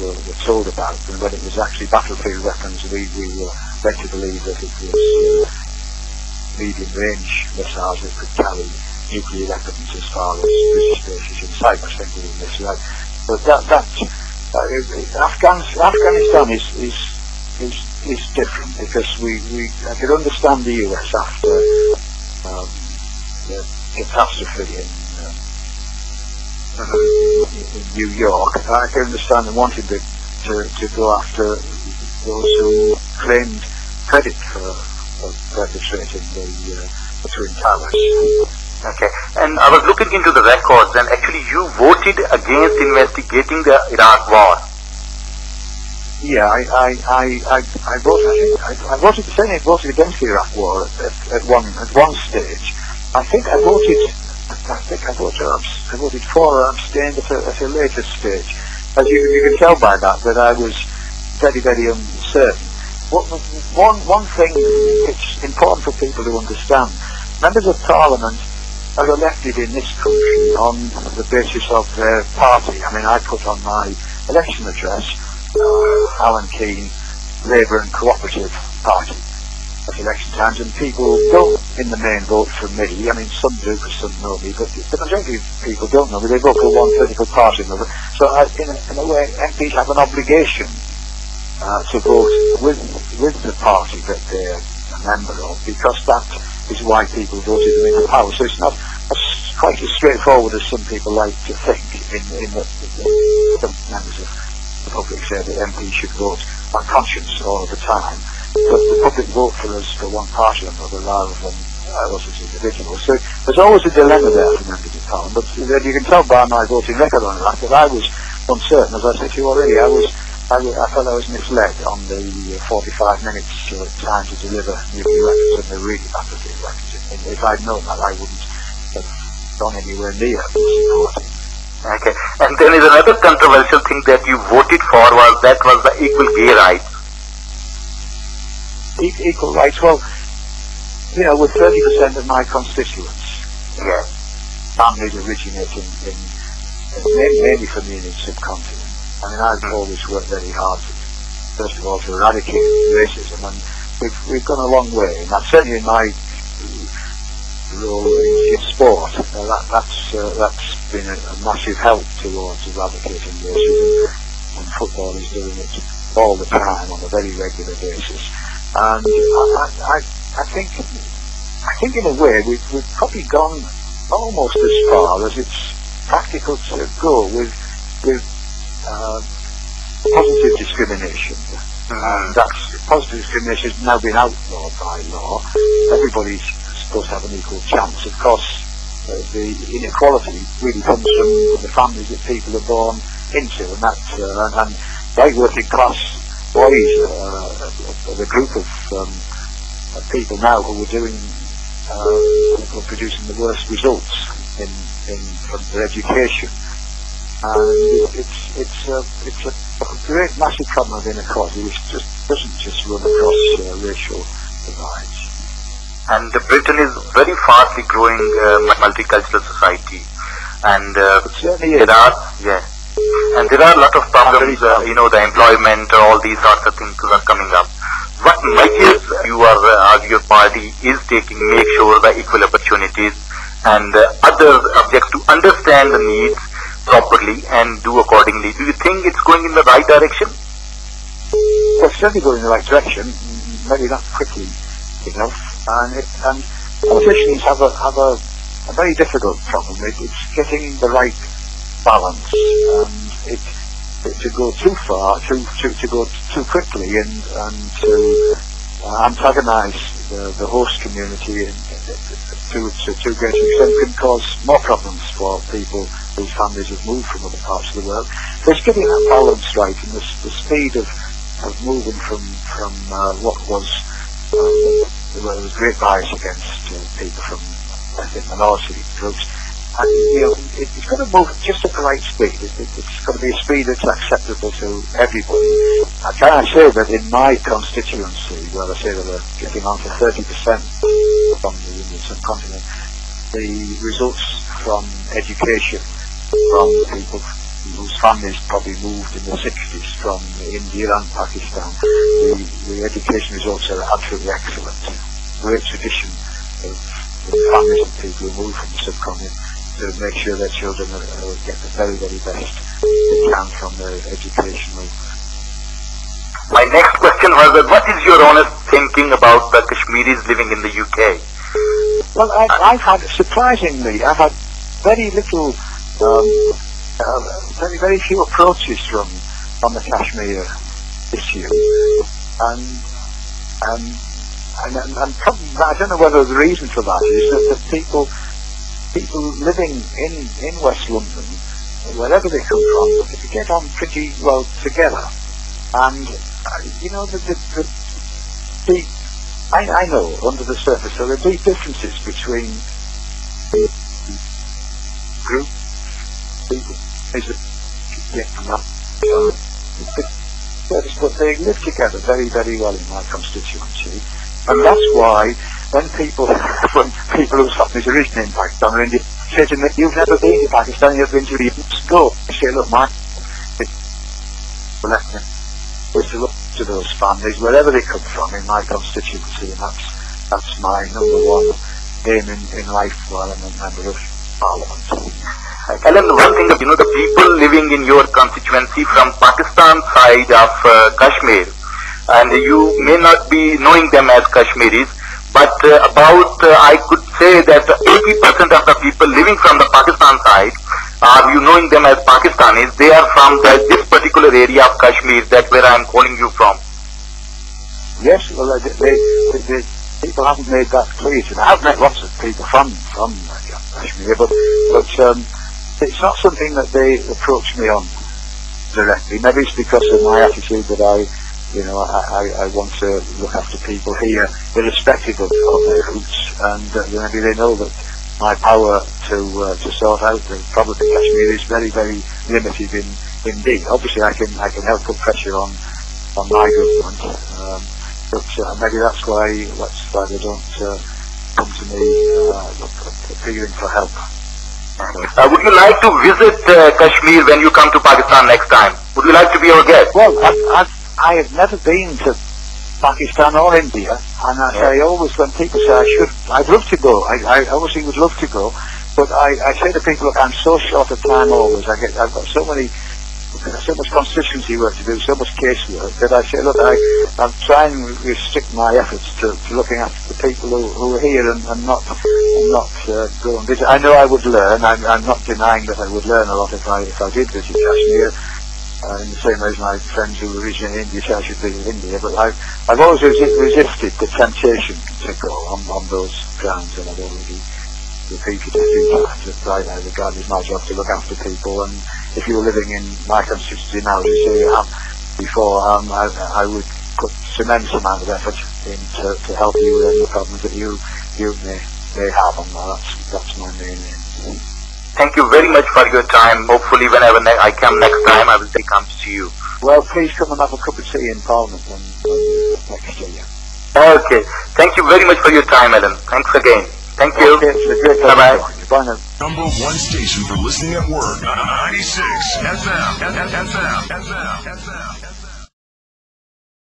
were told about, and when it was actually battlefield weapons, we were led to believe that it was medium-range missiles that could carry nuclear weapons as far as British bases in Cyprus. I think we were misled. But Afghanistan is different, because I could understand the US after the catastrophe in New York. I can understand them wanting to go after those who claimed credit for perpetrating the Twin Towers. Okay, and I was looking into the records, and actually you voted against investigating the Iraq war. Yeah, I voted against the Iraq war at one stage. I voted for or abstained at a later stage. As you can tell by that I was very, very uncertain. One thing it's important for people to understand: members of Parliament are elected in this country on the basis of their party. I mean, I put on my election address Alan Keane, Labour and Cooperative Party at election times, and people don't in the main vote for me. I mean, some do because some know me, but the majority of people don't know me. They vote for one political party or another. So in a way, MPs have an obligation to vote with the party that they're a member of, because that is why people voted them into power. So it's not quite as straightforward as some people like to think. In that some members of the public say that MPs should vote on conscience all the time, but the public vote for us for one party or another rather than us as individuals. So there's always a dilemma there for members of Parliament. But you can tell by my voting record on that I was uncertain. As I said to you already, I felt I was misled on the 45 minutes time to deliver nuclear weapons and the really battlefield weapons. If I'd known that, I wouldn't have gone anywhere near supporting. Okay. And then is another controversial thing that you voted for was the equal gay rights. Equal rights? Well, with 30% of my constituents, families originating mainly from the Indian subcontinent. I mean, I've always worked very hard, first of all, to eradicate racism, and we've gone a long way. And that's certainly in my role in sport. That's been a massive help towards eradicating racism, and football is doing it all the time on a very regular basis. And I think in a way we've probably gone almost as far as it's practical to go with positive discrimination. That's positive discrimination has now been outlawed by law. Everybody's supposed to have an equal chance. Of course, the inequality really comes from the families that people are born into, and and very working class boys are the group of people now who are doing who are producing the worst results from their education. And it's a great massive problem of inequality, which doesn't just run across racial divides. And Britain is very fastly growing multicultural society, and there are a lot of problems. The employment, all these sorts of things are coming up. What measures your party is taking make sure the equal opportunities and other objects to understand the needs properly and do accordingly? Do you think it's going in the right direction? Well, it's certainly going in the right direction, maybe not quickly enough. And politicians have a very difficult problem. It's getting the right balance, and to go too far, to go too quickly, and to antagonise the host community to a great extent can cause more problems for people whose families have moved from other parts of the world. So it's getting that balance right, and the speed of moving from what was there was great bias against people from ethnic minority groups. And, it's got to move just at the right speed. It's got to be a speed that's acceptable to everybody. Can I say that in my constituency, where I say that we're getting on to 30% from the Indian subcontinent, the results from education from people whose families probably moved in the 60s from India and Pakistan, the education results are absolutely excellent. Great tradition of families and people who move from the subcontinent to make sure their children get the very, very best they can from their educational. My next question was that what is your honest thinking about the Kashmiris living in the UK? Well, I've had, surprisingly, I've had very little, very few approaches from the Kashmir issue, and probably, I don't know whether the reason for that is that people living in West London, wherever they come from, they get on pretty well together, and you know I know under the surface there are big differences between group people, but they live together very, very well in my constituency, and that's why when people whose families originating in Pakistan or India say to me, "You've never been to Pakistan, you've been to India, go." I say, "Look, was to look to those families wherever they come from in my constituency, and that's my number one aim in life while I'm a member of Parliament." Alan, one thing, you know, the people living in your constituency from Pakistan side of Kashmir, and you may not be knowing them as Kashmiris, but I could say that 80% of the people living from the Pakistan side, you knowing them as Pakistanis, they are from this particular area of Kashmir, that's where I am calling you from. Yes, well, they people haven't made that clear to me. I've met lots of people from Kashmir, but it's not something that they approach me on directly. Maybe it's because of my attitude that I want to look after people here, irrespective of their roots, and maybe they know that my power to sort out the problem in Kashmir is very, very limited indeed. Obviously, I can help put pressure on my government, but maybe that's why they don't come to me appealing for help. Would you like to visit Kashmir when you come to Pakistan next time? Would you like to be our guest? Well, I have never been to Pakistan or India, and I say always when people say I'd love to go. I obviously would love to go, but I say to people, look, I'm so short of time always. I've got so much constituency work to do, so much casework, that I say, look, I'm trying to restrict my efforts to looking after the people who are here and not go and visit. I know I would learn. I'm not denying that I would learn a lot if I did visit Kashmir. In the same way as my friends who originate in India say I should visit India, but I've always resisted the temptation to go on those grounds, and I've already repeated a few times that I regard it as my job to look after people, and if you were living in my constituency now, as you say you have before, I would put tremendous amount of effort in to help you with any problems that you may have, and that's my main aim. Thank you very much for your time. Hopefully whenever I come next time, I will come to you. Well, please come and have a cup of tea in Parliament when next year. Okay. Thank you very much for your time, Alan. Thanks again. Thank you. Okay, it's a great pleasure. Bye-bye. Bye now. Number one station for listening at work. 96 FM.